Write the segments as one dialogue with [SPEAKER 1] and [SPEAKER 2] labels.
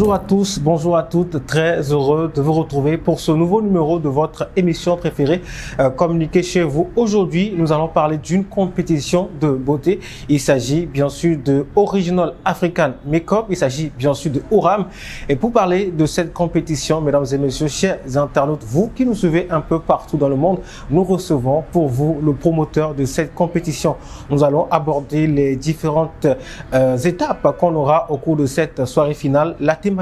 [SPEAKER 1] Bonjour à tous, bonjour à toutes, très heureux de vous retrouver pour ce nouveau numéro de votre émission préférée, Communiquer chez vous. Aujourd'hui, nous allons parler d'une compétition de beauté. Il s'agit bien sûr de Original African Makeup, il s'agit bien sûr de ORAM. Et pour parler de cette compétition, mesdames et messieurs, chers internautes, vous qui nous suivez un peu partout dans le monde, nous recevons pour vous le promoteur de cette compétition. Nous allons aborder les différentes étapes qu'on aura au cours de cette soirée finale, la thématique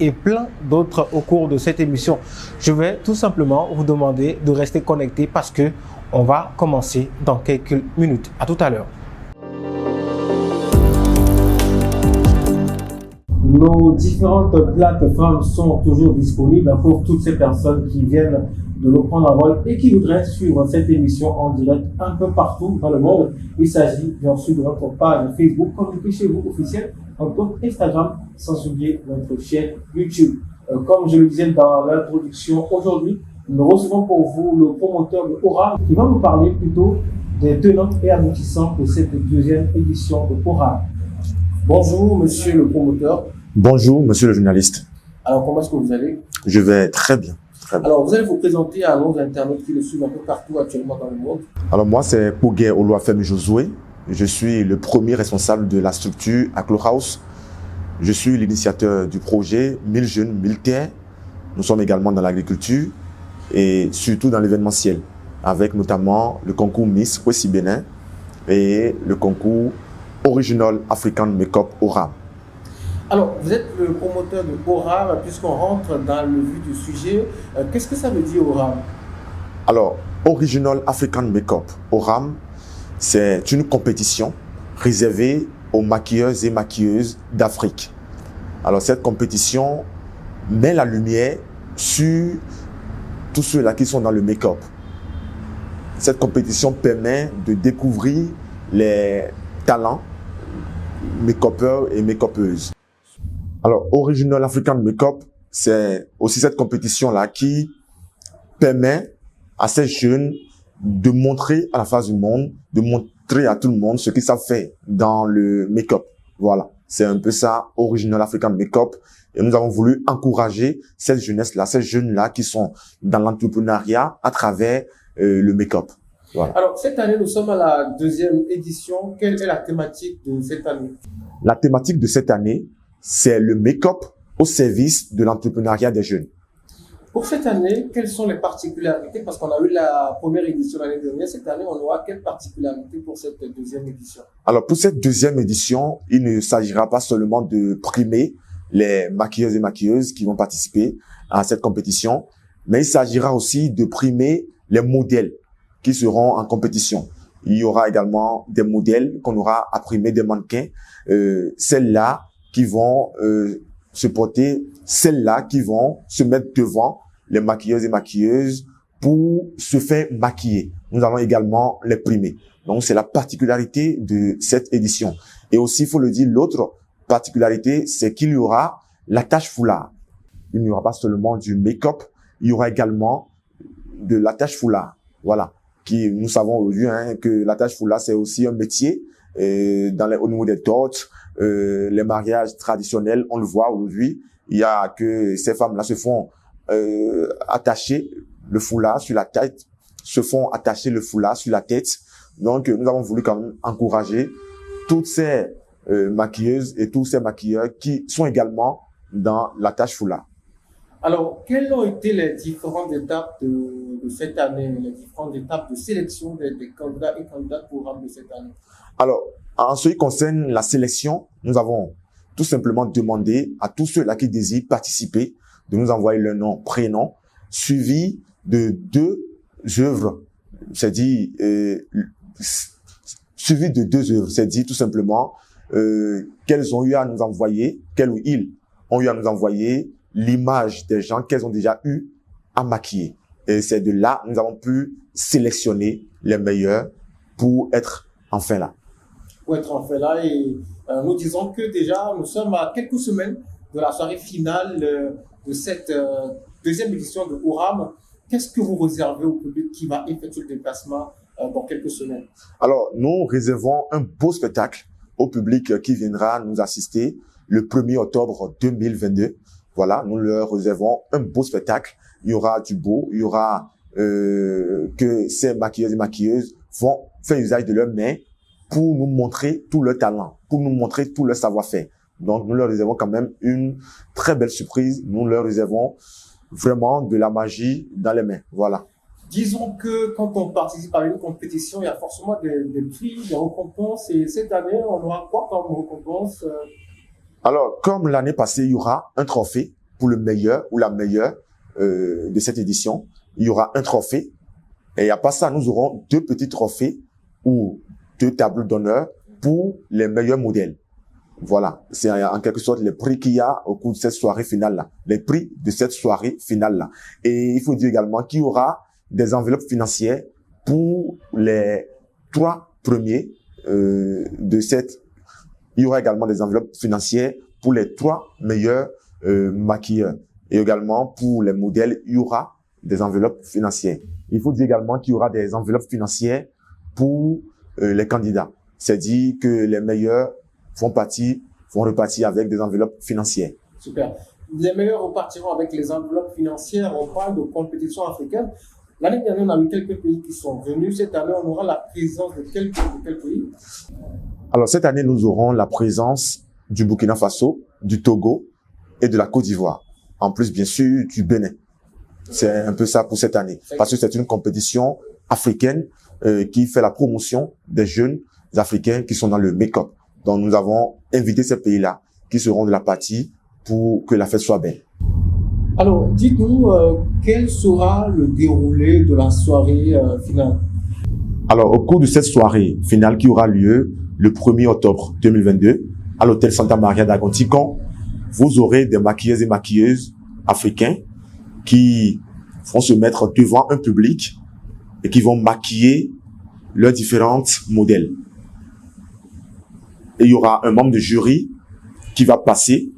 [SPEAKER 1] et plein d'autres au cours de cette émission. Je vais tout simplement vous demander de rester connectés parce que on va commencer dans quelques minutes. À tout à l'heure. Nos différentes plateformes sont toujours disponibles pour toutes ces personnes qui viennent de nous prendre en vol et qui voudraient suivre cette émission en direct un peu partout dans le monde. Il s'agit bien sûr de notre page Facebook, Communiquer chez vous officiel, notre compte Instagram, sans oublier notre chaîne YouTube. Comme je le disais dans l'introduction, aujourd'hui, nous recevons pour vous le promoteur de ORAM qui va nous parler plutôt des tenants et aboutissants de cette deuxième édition de ORAM. Bonjour, monsieur le promoteur.
[SPEAKER 2] Bonjour, monsieur le journaliste.
[SPEAKER 1] Alors, comment est-ce que vous allez?
[SPEAKER 2] Je vais très bien. Très bien.
[SPEAKER 1] Alors, vous allez vous présenter à nos internautes qui le suivent un peu partout actuellement dans le monde.
[SPEAKER 2] Alors, moi, c'est Pouguet Oluwafemi Josué. Je suis le premier responsable de la structure Aklo House. Je suis l'initiateur du projet 1000 jeunes, 1000 terres. Nous sommes également dans l'agriculture et surtout dans l'événementiel, avec notamment le concours Miss Wessi Bénin et le concours Original African Makeup ORAM.
[SPEAKER 1] Alors, vous êtes le promoteur de ORAM, puisqu'on rentre dans le vif du sujet. Qu'est-ce que ça veut dire ORAM?
[SPEAKER 2] Alors, Original African Makeup ORAM, c'est une compétition réservée aux maquilleuses et maquilleuses d'Afrique. Alors, cette compétition met la lumière sur tous ceux-là qui sont dans le make-up. Cette compétition permet de découvrir les talents make-uppers et make-uppeuses. Alors, Original African Makeup, c'est aussi cette compétition-là qui permet à ces jeunes de montrer à la face du monde, de montrer à tout le monde ce qu'ils savent faire dans le make-up. Voilà, c'est un peu ça, Original African Makeup. Et nous avons voulu encourager cette jeunesse-là, ces jeunes-là qui sont dans l'entrepreneuriat à travers le make-up. Voilà.
[SPEAKER 1] Alors, cette année, nous sommes à la deuxième édition. Quelle est la thématique de cette année?
[SPEAKER 2] La thématique de cette année, c'est le make-up au service de l'entrepreneuriat des jeunes.
[SPEAKER 1] Pour cette année, quelles sont les particularités? Parce qu'on a eu la première édition l'année dernière. Cette année, on aura quelles particularités pour cette deuxième édition?
[SPEAKER 2] Alors, pour cette deuxième édition, il ne s'agira pas seulement de primer les maquilleuses et maquilleuses qui vont participer à cette compétition, mais il s'agira aussi de primer les modèles qui seront en compétition. Il y aura également des modèles qu'on aura à primer, des mannequins, celles-là qui vont se porter, celles-là qui vont se mettre devant les maquilleuses et maquilleuses pour se faire maquiller. Nous allons également les primer. Donc, c'est la particularité de cette édition. Et aussi, il faut le dire, l'autre particularité, c'est qu'il y aura l'attache foulard. Il n'y aura pas seulement du make-up, il y aura également de l'attache foulard. Voilà. Nous savons aujourd'hui que l'attache foulard, c'est aussi un métier au niveau des dot, les mariages traditionnels, on le voit aujourd'hui. Il y a que ces femmes-là se font attacher le foulard sur la tête, se font attacher le foulard sur la tête. Donc, nous avons voulu quand même encourager toutes ces maquilleuses et tous ces maquilleurs qui sont également dans l'attache foulard.
[SPEAKER 1] Alors, quelles ont été les différentes étapes de cette année, les différentes étapes de sélection des candidats et candidates pour ORAM de cette année?
[SPEAKER 2] Alors, en ce qui concerne la sélection, nous avons tout simplement demandé à tous ceux-là qui désirent participer de nous envoyer leur nom, prénom, suivi de 2 œuvres. C'est-à-dire, suivi de 2 œuvres. C'est-à-dire tout simplement qu'elles ont eu à nous envoyer, qu'elles ou ils ont eu à nous envoyer l'image des gens qu'elles ont déjà eu à maquiller. Et c'est de là nous avons pu sélectionner les meilleurs pour être enfin là.
[SPEAKER 1] Pour être enfin là, et nous disons que déjà nous sommes à quelques semaines de la soirée finale de cette deuxième édition de ORAM. Qu'est-ce que vous réservez au public qui va effectuer le déplacement dans quelques semaines?
[SPEAKER 2] Alors, nous réservons un beau spectacle au public qui viendra nous assister. le 1er octobre 2022. Voilà, nous leur réservons un beau spectacle. Il y aura du beau, il y aura que ces maquilleuses et maquilleuses vont faire usage de leurs mains pour nous montrer tout leur talent, pour nous montrer tout leur savoir-faire. Donc, nous leur réservons quand même une très belle surprise. Nous leur réservons vraiment de la magie dans les mains. Voilà.
[SPEAKER 1] Disons que quand on participe à une compétition, il y a forcément des prix, des récompenses. Et cette année, on aura quoi comme récompense?
[SPEAKER 2] Alors, comme l'année passée, il y aura un trophée pour le meilleur ou la meilleure de cette édition. Il y aura un trophée. Et à part ça, nous aurons 2 petits trophées ou 2 tableaux d'honneur pour les meilleurs modèles. Voilà, c'est en quelque sorte les prix qu'il y a au cours de cette soirée finale-là. Les prix de cette soirée finale-là. Et il faut dire également qu'il y aura des enveloppes financières pour les 3 premiers de cette. Il y aura également des enveloppes financières pour les 3 meilleurs maquilleurs. Et également pour les modèles, il y aura des enveloppes financières. Il faut dire également qu'il y aura des enveloppes financières pour les candidats. C'est-à-dire que les meilleurs vont repartir avec des enveloppes financières.
[SPEAKER 1] Super. Les meilleurs repartiront avec les enveloppes financières. On parle de compétition africaine. L'année dernière, on a eu quelques pays qui sont venus. Cette année, on aura la présence de quel pays?
[SPEAKER 2] Alors, cette année, nous aurons la présence du Burkina Faso, du Togo et de la Côte d'Ivoire. En plus, bien sûr, du Bénin. C'est un peu ça pour cette année. Parce que c'est une compétition africaine qui fait la promotion des jeunes Africains qui sont dans le make-up. Donc, nous avons invité ces pays-là qui seront de la partie pour que la fête soit belle.
[SPEAKER 1] Alors, dites-nous, quel sera le déroulé de la soirée finale?
[SPEAKER 2] Alors, au cours de cette soirée finale qui aura lieu le 1er octobre 2022 à l'hôtel Santa Maria d'Agonticon, vous aurez des maquilleuses et maquilleuses africains qui vont se mettre devant un public et qui vont maquiller leurs différents modèles. Et il y aura un membre de jury qui va passer,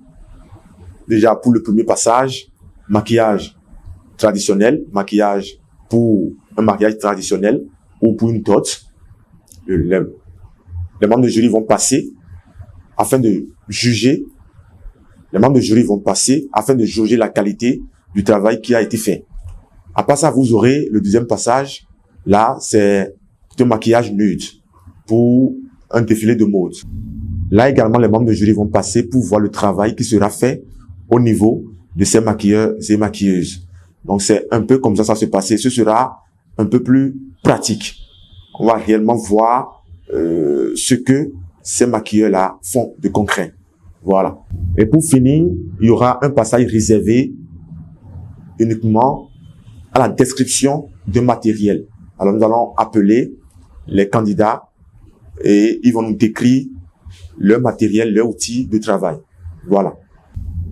[SPEAKER 2] déjà pour le premier passage, maquillage traditionnel, maquillage pour un mariage traditionnel ou pour une dot. Les membres de jury vont passer afin de juger. Les membres de jury vont passer afin de juger la qualité du travail qui a été fait. À part ça, vous aurez le deuxième passage. Là, c'est un maquillage nude pour un défilé de mode. Là également, les membres de jury vont passer pour voir le travail qui sera fait au niveau de ces maquilleurs et maquilleuses. Donc, c'est un peu comme ça se passer. Ce sera un peu plus pratique. On va réellement voir ce que ces maquilleurs-là font de concret. Voilà. Et pour finir, il y aura un passage réservé uniquement à la description de matériel. Alors, nous allons appeler les candidats et ils vont nous décrire leur matériel, leur outil de travail. Voilà.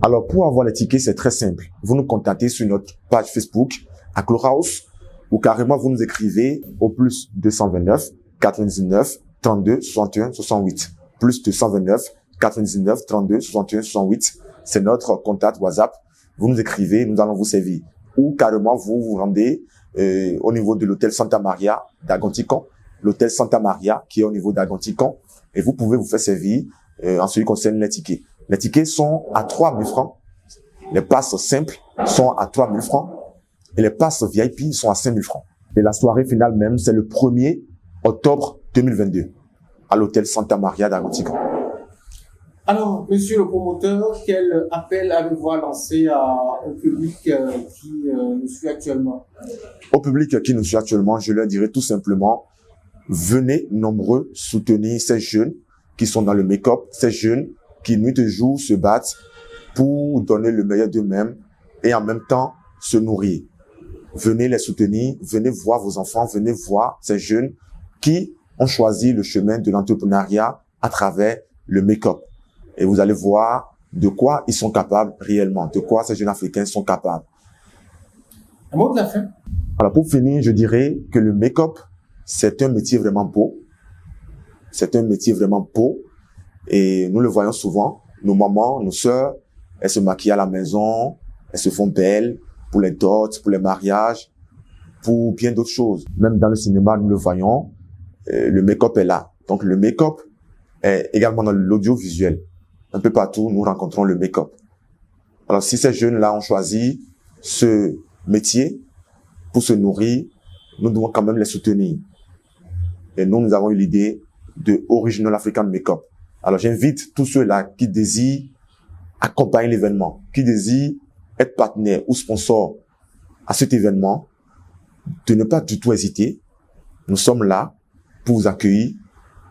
[SPEAKER 2] Alors, pour avoir les tickets, c'est très simple. Vous nous contactez sur notre page Facebook, Aklo House, ou carrément vous nous écrivez au plus 229 99 32 61 68. Plus 229 99 32 61 68. C'est notre contact WhatsApp. Vous nous écrivez, nous allons vous servir. Ou carrément vous vous rendez au niveau de l'hôtel Santa Maria d'Agonticon. L'hôtel Santa Maria qui est au niveau d'Agonticon. Et vous pouvez vous faire servir en ce qui concerne les tickets. Les tickets sont à 3 000 francs. Les passes simples sont à 3 000 francs. Et les passes VIP sont à 5 000 francs. Et la soirée finale même, c'est le 1er octobre 2022 à l'hôtel Santa Maria d'Agonticon.
[SPEAKER 1] Alors, monsieur le promoteur, quel appel avez-vous à lancer au public qui nous suit actuellement?
[SPEAKER 2] Au public qui nous suit actuellement, je leur dirais tout simplement, venez nombreux soutenir ces jeunes qui sont dans le make-up, ces jeunes qui nuit et jour se battent pour donner le meilleur d'eux-mêmes et en même temps se nourrir. Venez les soutenir, venez voir vos enfants, venez voir ces jeunes qui ont choisi le chemin de l'entrepreneuriat à travers le make-up. Et vous allez voir de quoi ils sont capables réellement, de quoi ces jeunes Africains sont capables.
[SPEAKER 1] Un mot de la fin.
[SPEAKER 2] Alors pour finir, je dirais que le make-up, c'est un métier vraiment beau. C'est un métier vraiment beau. Et nous le voyons souvent. Nos mamans, nos sœurs, elles se maquillent à la maison, elles se font belles pour les dots, pour les mariages, pour bien d'autres choses. Même dans le cinéma, nous le voyons, le make-up est là. Donc le make-up est également dans l'audiovisuel. un peu partout, nous rencontrons le make-up. Alors, si ces jeunes-là ont choisi ce métier pour se nourrir, nous devons quand même les soutenir. Et nous avons eu l'idée de Original African Makeup. Alors, j'invite tous ceux-là qui désirent accompagner l'événement, qui désirent être partenaire ou sponsor à cet événement, de ne pas du tout hésiter. Nous sommes là pour vous accueillir,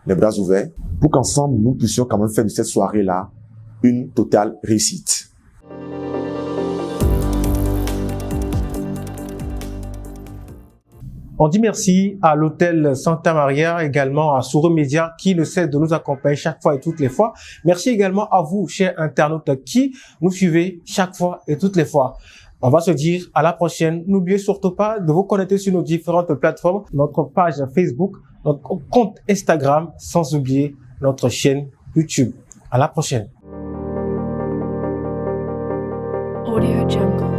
[SPEAKER 2] les bras ouverts, pour qu'ensemble, nous puissions quand même faire de cette soirée-là une totale réussite.
[SPEAKER 1] On dit merci à l'hôtel Santa Maria, également à Sourou Média qui ne cesse de nous accompagner chaque fois et toutes les fois. Merci également à vous, chers internautes, qui nous suivez chaque fois et toutes les fois. On va se dire à la prochaine. N'oubliez surtout pas de vous connecter sur nos différentes plateformes, notre page Facebook, notre compte Instagram, sans oublier notre chaîne YouTube. À la prochaine.
[SPEAKER 3] Audio Jungle.